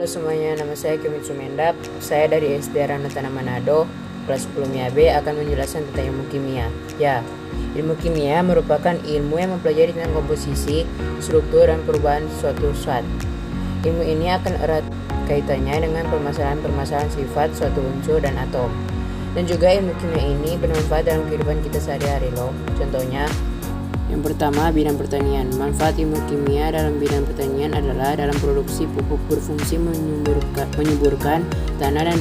semuanya, nama saya Kimitsu Mendap. Saya dari SD Ranatana Manado, kelas 10 MIAB akan menjelaskan tentang ilmu kimia. Ya, ilmu kimia merupakan ilmu yang mempelajari tentang komposisi, struktur, dan perubahan suatu zat. Ilmu ini akan erat kaitannya dengan permasalahan-permasalahan sifat suatu unsur dan atom. Dan juga ilmu kimia ini bermanfaat dalam kehidupan kita sehari-hari loh. Contohnya, yang pertama, bidang pertanian. Manfaat ilmu kimia dalam bidang pertanian adalah dalam produksi pupuk berfungsi menyuburkan tanah dan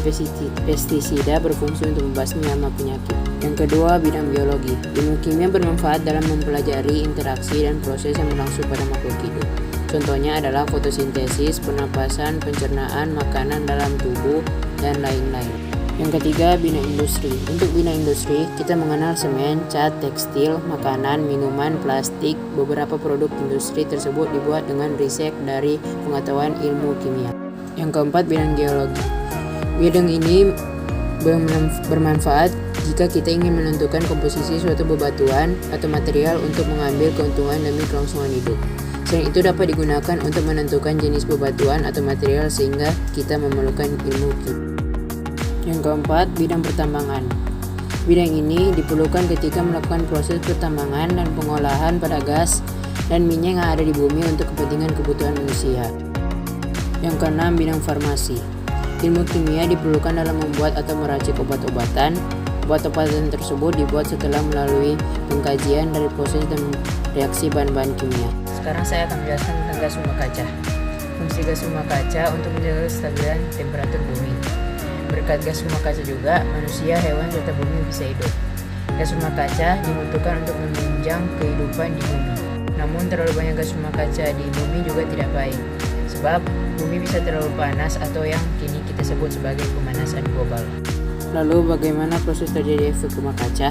pestisida berfungsi untuk membasmi hama penyakit. Yang kedua, bidang biologi. Ilmu kimia bermanfaat dalam mempelajari interaksi dan proses yang berlangsung pada makhluk hidup. Contohnya adalah fotosintesis, pernapasan, pencernaan, makanan dalam tubuh, dan lain-lain. Yang ketiga, bidang industri. Untuk bidang industri, kita mengenal semen, cat, tekstil, makanan, minuman, plastik. Beberapa produk industri tersebut dibuat dengan riset dari pengetahuan ilmu kimia. Yang keempat, bidang geologi. Bidang ini bermanfaat jika kita ingin menentukan komposisi suatu bebatuan atau material untuk mengambil keuntungan demi kelangsungan hidup. Selain itu dapat digunakan untuk menentukan jenis bebatuan atau material sehingga kita memerlukan ilmu kimia. Yang keempat, bidang pertambangan. Bidang ini diperlukan ketika melakukan proses pertambangan dan pengolahan pada gas dan minyak yang ada di bumi untuk kepentingan kebutuhan manusia. Yang keenam, bidang farmasi. Ilmu kimia diperlukan dalam membuat atau meracik obat-obatan. Obat-obatan tersebut dibuat setelah melalui pengkajian dari proses dan reaksi bahan-bahan kimia. Sekarang saya akan menjelaskan tentang gas rumah kaca. Fungsi gas rumah kaca untuk menjaga kestabilan temperatur bumi. Berkat gas rumah kaca juga, manusia, hewan, serta bumi bisa hidup. Gas rumah kaca dibutuhkan untuk menunjang kehidupan di bumi. Namun terlalu banyak gas rumah kaca di bumi juga tidak baik, sebab bumi bisa terlalu panas atau yang kini kita sebut sebagai pemanasan global. Lalu bagaimana proses terjadi efek rumah kaca?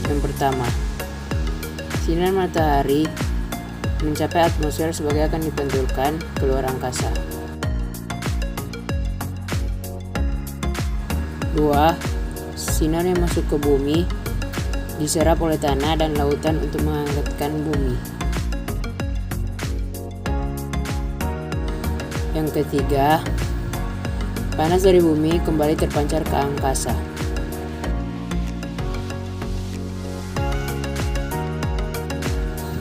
Yang pertama, sinar matahari mencapai atmosfer sebagai akan dipantulkan keluar angkasa. 2. Sinar yang masuk ke bumi diserap oleh tanah dan lautan untuk menghangatkan bumi. Yang ketiga, panas dari bumi kembali terpancar ke angkasa.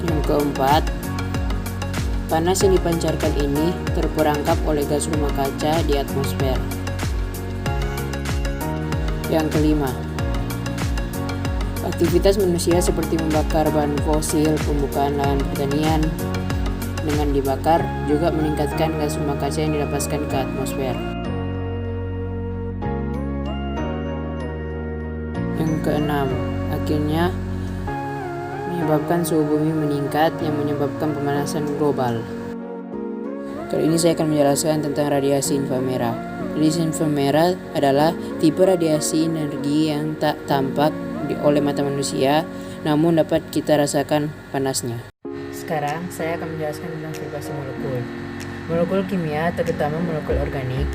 Yang keempat, panas yang dipancarkan ini terperangkap oleh gas rumah kaca di atmosfer. Yang kelima, aktivitas manusia seperti membakar bahan fosil, pembukaan lahan pertanian dengan dibakar juga meningkatkan gas rumah kaca yang dilepaskan ke atmosfer. Yang keenam, akhirnya menyebabkan suhu bumi meningkat yang menyebabkan pemanasan global. Kali ini saya akan menjelaskan tentang radiasi inframerah. Radiasi inframerah adalah tipe radiasi energi yang tak tampak oleh mata manusia, namun dapat kita rasakan panasnya. Sekarang saya akan menjelaskan tentang vibrasi molekul. Molekul kimia, terutama molekul organik,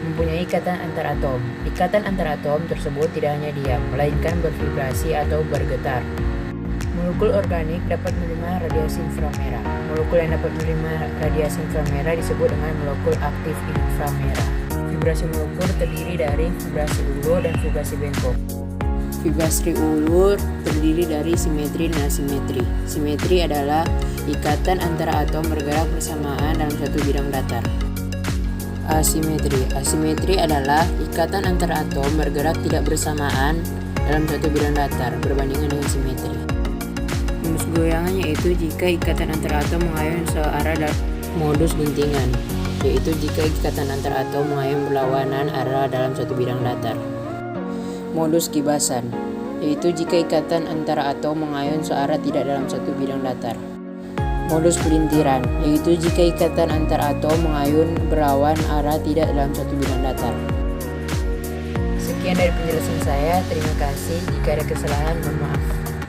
mempunyai ikatan antar atom. Ikatan antar atom tersebut tidak hanya diam, melainkan bervibrasi atau bergetar. Molekul organik dapat menerima radiasi inframerah. Molekul yang dapat menerima radiasi inframerah disebut dengan molekul aktif inframerah. Vibrasi molekul terdiri dari vibrasi ulur dan vibrasi bengkok. Vibrasi ulur terdiri dari simetri dan asimetri. Simetri adalah ikatan antara atom bergerak bersamaan dalam satu bidang datar. Asimetri adalah ikatan antara atom bergerak tidak bersamaan dalam satu bidang datar berbandingan dengan simetri. Modus goyangannya yaitu jika ikatan antara atom mengayun searah dalam modus guntingan, yaitu jika ikatan antara atom mengayun berlawanan arah dalam satu bidang datar. Modus kibasan, yaitu jika ikatan antara atom mengayun searah tidak dalam satu bidang datar. Modus pelintiran, yaitu jika ikatan antara atom mengayun berlawan arah tidak dalam satu bidang datar. Sekian dari penjelasan saya, terima kasih. Jika ada kesalahan, mohon maaf.